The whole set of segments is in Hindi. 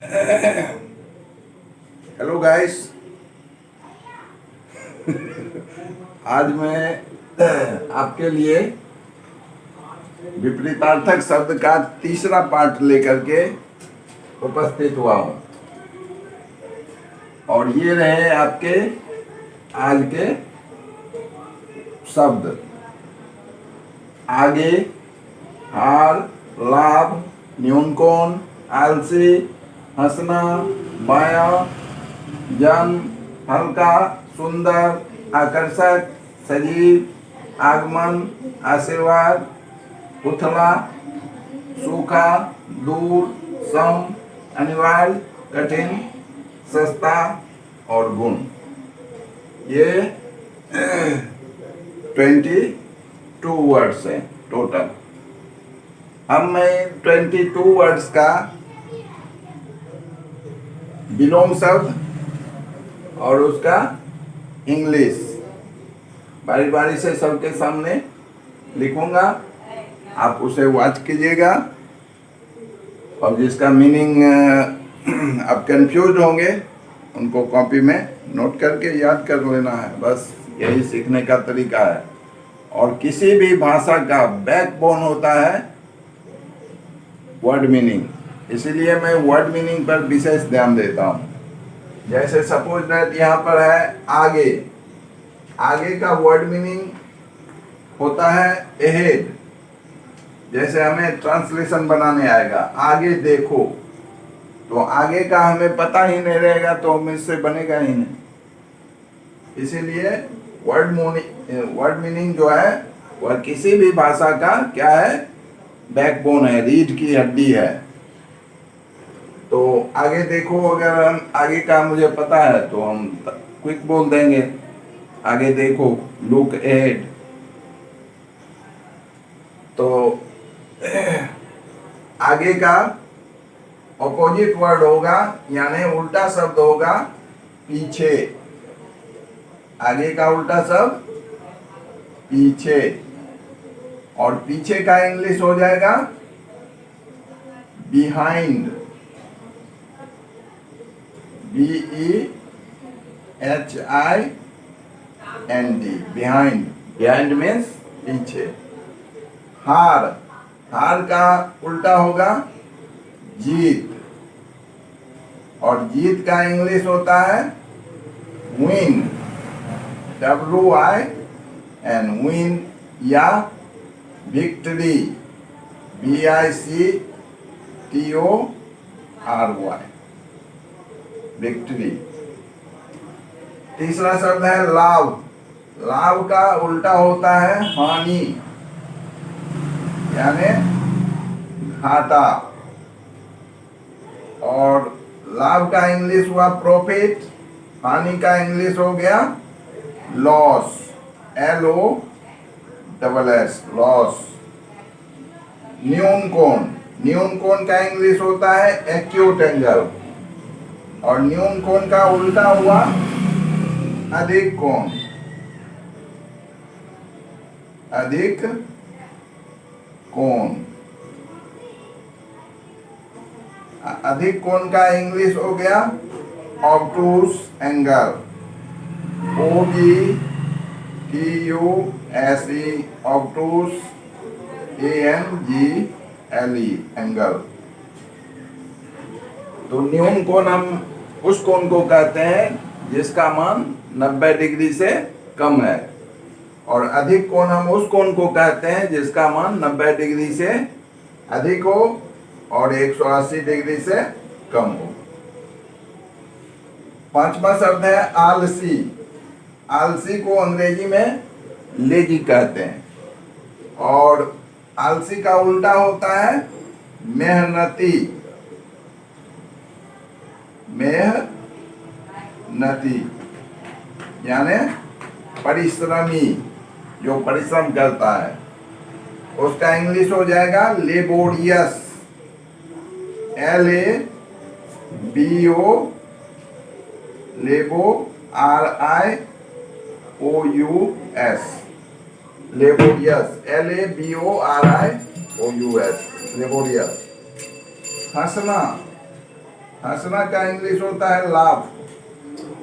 Hello guys. आज मैं आपके लिए विपरीतार्थक शब्द का तीसरा पार्ट लेकर के उपस्थित हुआ हूं। और ये रहे आपके आज के शब्द। आगे, हार, लाभ, न्यूनकोण, आलसी, हंसना, माया, जन्म, हल्का, सुंदर, आकर्षक, सजीव, आगमन, आशीर्वाद, उथला, सूखा, दूर, सम, अनिवार्य, कठिन, सस्ता और गुण। ये 22 वर्ड्स हैं टोटल। अब मैं 22 वर्ड्स का विलोम शब्द और उसका इंग्लिश बारी बारी से सबके सामने लिखूंगा। आप उसे वॉच कीजिएगा और जिसका मीनिंग आप कंफ्यूज होंगे उनको कॉपी में नोट करके याद कर लेना है। बस यही सीखने का तरीका है। और किसी भी भाषा का बैकबोन होता है वर्ड मीनिंग, इसीलिए मैं वर्ड मीनिंग पर विशेष ध्यान देता हूँ। जैसे सपोज दैट यहाँ पर है आगे। आगे का वर्ड मीनिंग होता है अहेड। जैसे हमें ट्रांसलेशन बनाने आएगा, आगे देखो, तो आगे का हमें पता ही नहीं रहेगा तो हम इससे बनेगा ही नहीं। इसीलिए वर्ड मीनिंग जो है वह किसी भी भाषा का क्या है, बैकबोन है, रीढ़ की हड्डी है। तो आगे देखो, अगर हम आगे का मुझे पता है तो हम क्विक बोल देंगे, आगे देखो, लुक एहेड। तो आगे का ऑपोजिट वर्ड होगा, यानी उल्टा शब्द होगा पीछे। आगे का उल्टा शब्द पीछे। और पीछे का इंग्लिश हो जाएगा behind. BEHIND, behind. Behind means पीछे। हार। हार का उल्टा होगा जीत। और जीत का इंग्लिश होता है विन। WIN, विन या विक्ट्री। VICTORY, victory. तीसरा शब्द है लाभ। लाभ का उल्टा होता है हानि, यानी घाटा। और लाभ का इंग्लिश हुआ प्रॉफिट, हानि का इंग्लिश हो गया लॉस। LOSS, loss. न्यूनकोण। न्यूनकोण का इंग्लिश होता है एक्यूट एंगल। और न्यूनकोण का उल्टा हुआ अधिक कोण। अधिक कोण। अधिक कोण का इंग्लिश हो गया ऑब्टूस एंगल। OBTUSE, ऑब्टूस ANGLE, angle. तो न्यून कोण हम उस कोण को कहते हैं जिसका मान 90 डिग्री से कम है। और अधिक कोण हम उस कोण को कहते हैं जिसका मान 90 डिग्री से अधिक हो और 180 डिग्री से कम हो। पांचवा शब्द है आलसी। आलसी को अंग्रेजी में लेजी कहते हैं। और आलसी का उल्टा होता है मेहनती। मेहनती यानी परिश्रमी, जो परिश्रम करता है। उसका इंग्लिश हो जाएगा लेबोरियस। LABO, लेबो RIOUS, लेबोरियस। LABORIOUS, laborious. हंसना। हंसना का इंग्लिश होता है लाफ,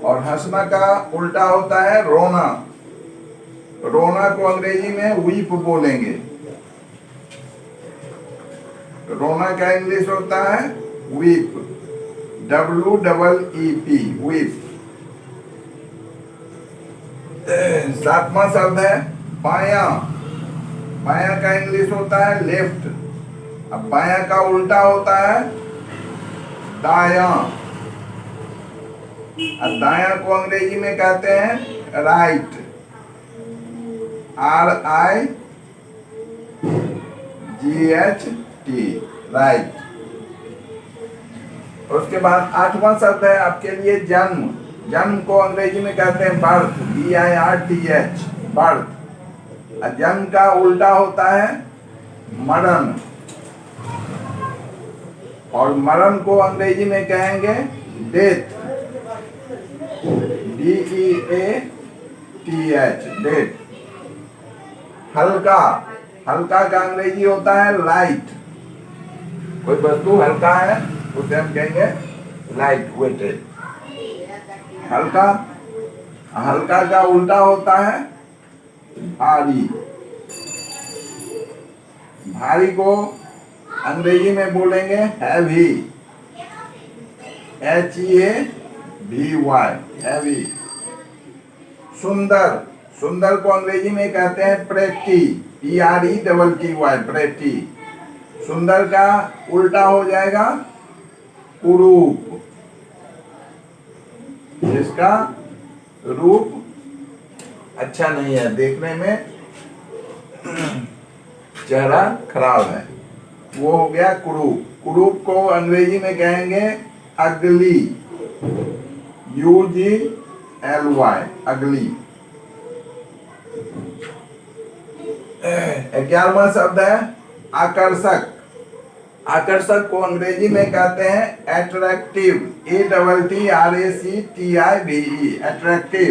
और हंसना का उल्टा होता है रोना। रोना को अंग्रेजी में वीप बोलेंगे। रोना का इंग्लिश होता है वीप, WEEP, वीप। सातवां शब्द है बाया। बाया का इंग्लिश होता है लेफ्ट। अब बाया का उल्टा होता है दाया। अब दाया को अंग्रेजी में कहते हैं राइट, RIGHT, राइट। उसके बाद आठवां शब्द है आपके लिए जन्म। जन्म को अंग्रेजी में कहते हैं बर्थ, BIRTH, बर्थ। जन्म का उल्टा होता है मरण, और मरण को अंग्रेजी में कहेंगे डेथ, DEATH, डेथ। हल्का, हल्का का अंग्रेजी होता है लाइट। कोई वस्तु हल्का है उसे हम कहेंगे लाइट वेटेड, हल्का। हल्का का उल्टा होता है भारी। भारी को अंग्रेजी में बोलेंगे हैवी, HEAVY, हैवी। सुंदर, सुंदर को अंग्रेजी में कहते हैं प्रेटी, PRETTY, प्रेटी। सुंदर का उल्टा हो जाएगा कुरूप, जिसका रूप अच्छा नहीं है, देखने में चेहरा खराब है, वो हो गया कुरूप। कुरूप को अंग्रेजी में कहेंगे अगली, UGLY, अगली। 11वां शब्द है आकर्षक। आकर्षक को अंग्रेजी में कहते हैं अट्रैक्टिव, ATTRACTIVE, अट्रैक्टिव।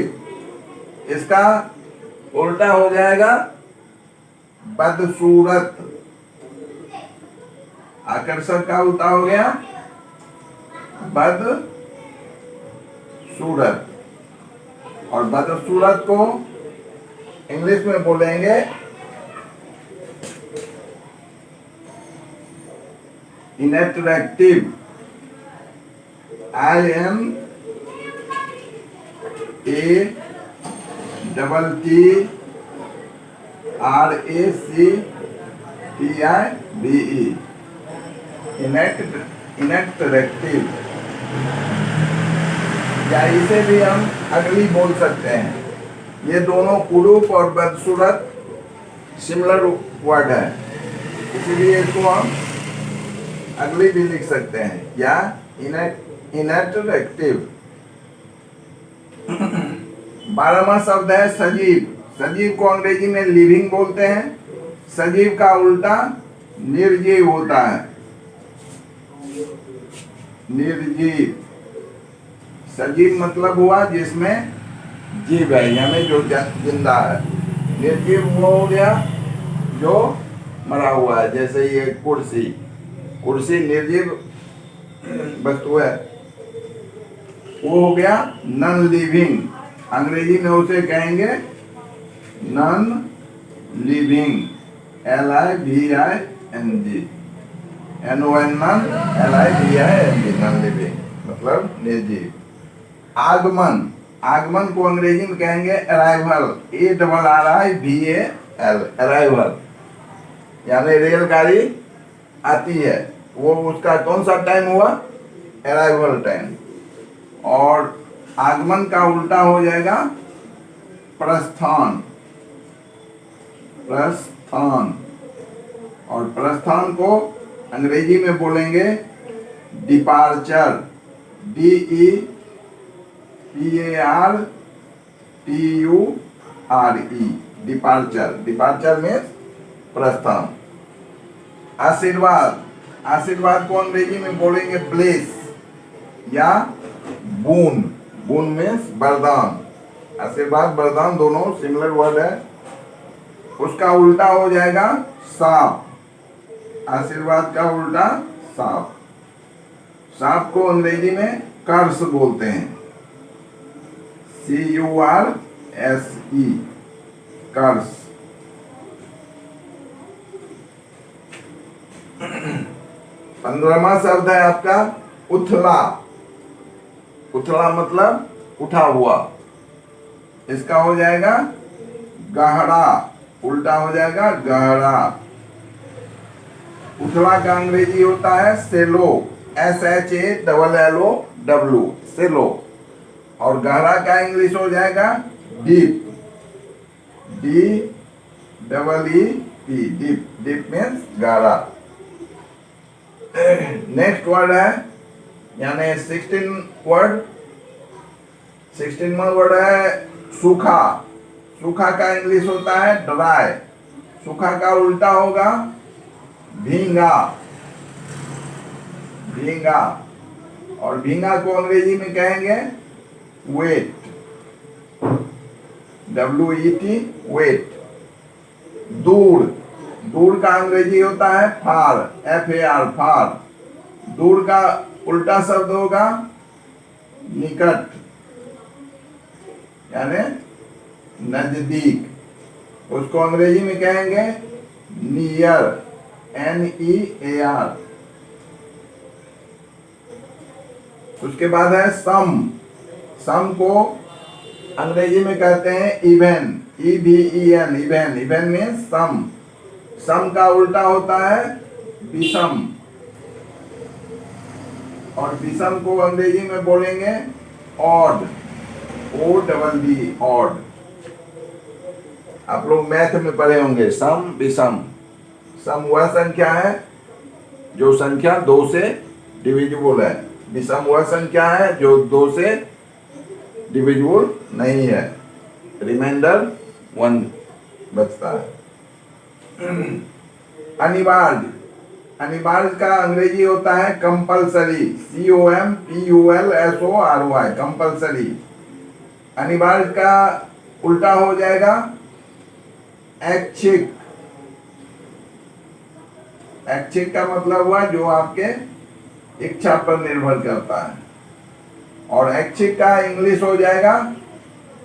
इसका उल्टा हो जाएगा बदसूरत। आकर्षक का उल्टा हो गया बदसूरत, और बदसूरत को इंग्लिश में बोलेंगे इनअट्रैक्टिव, INATTRACTIVE, इनअट्रैक्टिव। या इसे भी हम अगली बोल सकते हैं। ये दोनों कुरूप और बदसूरत सिमिलर वर्ड है, इसीलिए इसको हम अगली भी लिख सकते हैं, या इनअट्रैक्टिव। 12वां शब्द है सजीव। सजीव को अंग्रेजी में लिविंग बोलते हैं। सजीव का उल्टा निर्जीव होता है, निर्जीव। सजीव मतलब हुआ जिसमें जीव है, यानी जो जिंदा है। निर्जीव वो हो गया जो मरा हुआ है, जैसे ये कुर्सी, कुर्सी निर्जीव वस्तु है, वो हो गया नॉन लिविंग। अंग्रेजी में उसे कहेंगे non living, LIVING, NON, LIVING, non living मतलब निर्जीव। आगमन, आगमन को अंग्रेजी में कहेंगे अराइवल, ARRIVAL, अराइवल। यानी रेलगाड़ी आती है, वो उसका कौन सा टाइम हुआ, अराइवल टाइम। और आगमन का उल्टा हो जाएगा प्रस्थान, प्रस्थान। और प्रस्थान को अंग्रेजी में बोलेंगे डिपार्चर, DEPARTURE, डिपार्चर। डिपार्चर में प्रस्थान। आशीर्वाद, आशीर्वाद को अंग्रेजी में बोलेंगे ब्लेस या बून। बून मीन्स वरदान। आशीर्वाद वरदान दोनों सिमिलर वर्ड है। उसका उल्टा हो जाएगा साप। आशीर्वाद का उल्टा साप। सांप को अंग्रेजी में कर्स बोलते हैं, CURSE, कर्स। 15वां शब्द है आपका उथला। उथला मतलब उठा हुआ, इसका हो जाएगा गहरा, उल्टा हो जाएगा गहरा। उथला का अंग्रेजी होता है सेलो, SHALLOW, सेलो। और गहरा का इंग्लिश हो जाएगा deep, DEEP, deep. Deep means गहरा। नेक्स्ट वर्ड है, यानी 16वां वर्ड है सूखा। सूखा का इंग्लिश होता है ड्राई। सूखा का उल्टा होगा भींगा, भींगा। और भींगा को अंग्रेजी में कहेंगे वेट, WET, वेट। दूर, दूर का अंग्रेजी होता है फार, FAR, फार। दूर का उल्टा शब्द होगा निकट, यानी नजदीक। उसको अंग्रेजी में कहेंगे नियर, NEAR। उसके बाद है सम। सम को अंग्रेजी में कहते हैं even, EVEN, even. Even means सम। सम का उल्टा होता है विषम, और विषम को अंग्रेजी में बोलेंगे ऑड, ODD, ऑड। आप लोग मैथ में पढ़े होंगे सम विषम। सम वह संख्या है जो संख्या 2 से डिविजिबल है, विषम वह संख्या है जो 2 से डिविजिबल नहीं है, रिमाइंडर 1 बचता है। अनिवार्य, अनिवार्य का अंग्रेजी होता है कंपल्सरी, COMPULSORY, कंपल्सरी। अनिवार्य का उल्टा हो जाएगा ऐच्छिक। ऐच्छिक का मतलब हुआ जो आपके इच्छा पर निर्भर करता है। और ऐच्छिक का इंग्लिश हो जाएगा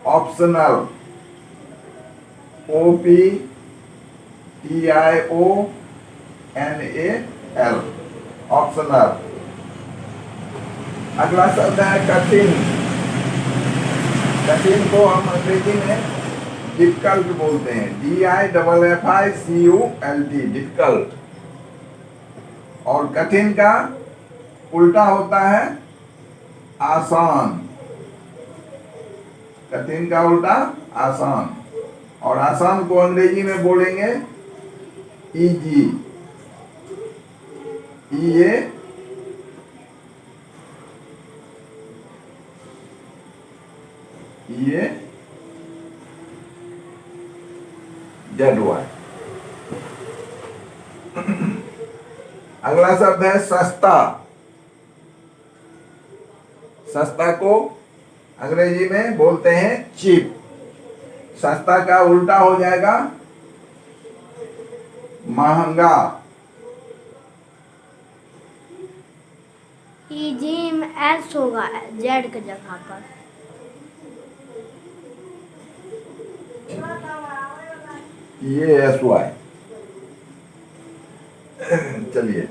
ऑप्शनल, OPTIONAL, ऑप्शनल। अगला शब्द है कठिन। कठिन को हम अंग्रेजी में डिफिकल्ट बोलते हैं, DIFFICULT, डिफिकल्ट। और कठिन का उल्टा होता है आसान। कठिन का उल्टा आसान। और आसान को अंग्रेजी में बोलेंगे इजी, EAZY। अगला शब्द है सस्ता। सस्ता को अंग्रेजी में बोलते हैं चीप। सस्ता का उल्टा हो जाएगा महंगा। जी में एस होगा जेड के जगह पर। EASY। चलिए,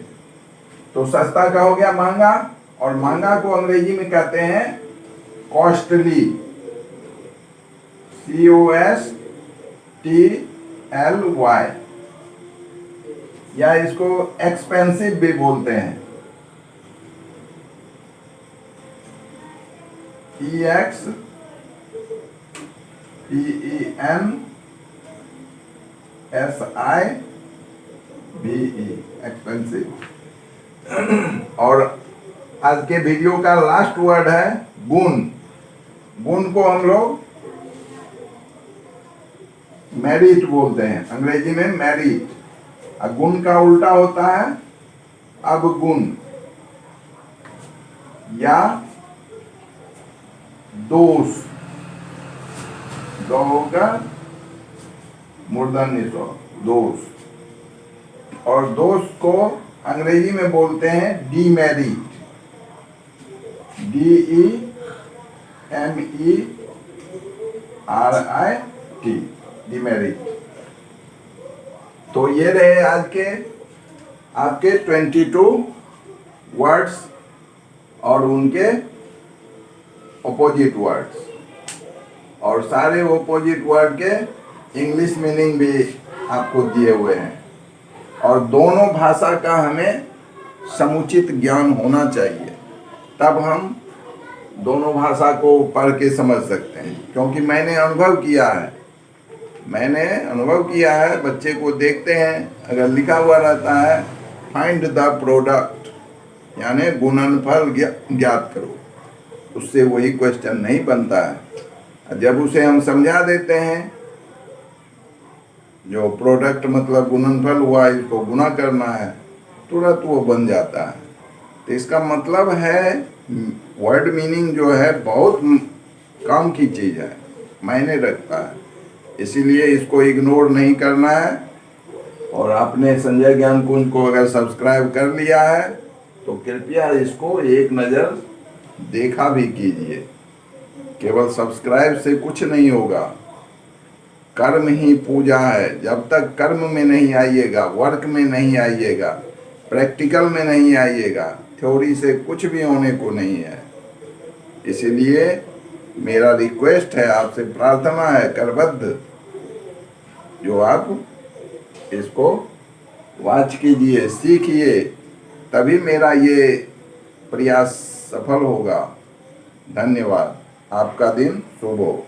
तो सस्ता का हो गया महंगा। और महंगा को अंग्रेजी में कहते हैं कॉस्टली, COSTLY। या इसको एक्सपेंसिव भी बोलते हैं, EXPENSIVE, एक्सपेंसिव। और आज के वीडियो का लास्ट वर्ड है गुण। गुण को हम लोग मेरिट बोलते हैं, अंग्रेजी में मेरिट। और गुण का उल्टा होता है अवगुण या दोष। होगा मूर्धन्य स्व, दोष। और दोष को अंग्रेजी में बोलते हैं डीमेरिट, DEMERIT, डिमेरिट। तो ये रहे आज के आपके 22 वर्ड्स और उनके अपोजिट वर्ड्स, और सारे अपोजिट वर्ड के इंग्लिश मीनिंग भी आपको दिए हुए हैं। और दोनों भाषा का हमें समुचित ज्ञान होना चाहिए, तब हम दोनों भाषा को पढ़ के समझ सकते हैं। क्योंकि मैंने अनुभव किया है, बच्चे को देखते हैं, अगर लिखा हुआ रहता है फाइंड द प्रोडक्ट यानी गुणनफल ज्ञात करो, उससे वही क्वेश्चन नहीं बनता है। जब उसे हम समझा देते हैं, जो प्रोडक्ट मतलब गुणनफल हुआ, इसको गुना करना है, तुरंत वो बन जाता है। तो इसका मतलब है वर्ड मीनिंग जो है बहुत काम की चीज़ है, मायने रखता है। इसीलिए इसको इग्नोर नहीं करना है। और आपने संजय ज्ञान कुंज को अगर सब्सक्राइब कर लिया है तो कृपया इसको एक नज़र देखा भी कीजिए। केवल सब्सक्राइब से कुछ नहीं होगा, कर्म ही पूजा है। जब तक कर्म में नहीं आइएगा, वर्क में नहीं आइएगा, प्रैक्टिकल में नहीं आइएगा, थ्योरी से कुछ भी होने को नहीं है। इसीलिए मेरा रिक्वेस्ट है, आपसे प्रार्थना है करबद्ध, जो आप इसको वाच कीजिए, सीखिए, तभी मेरा ये प्रयास सफल होगा। धन्यवाद। आपका दिन शुभ हो।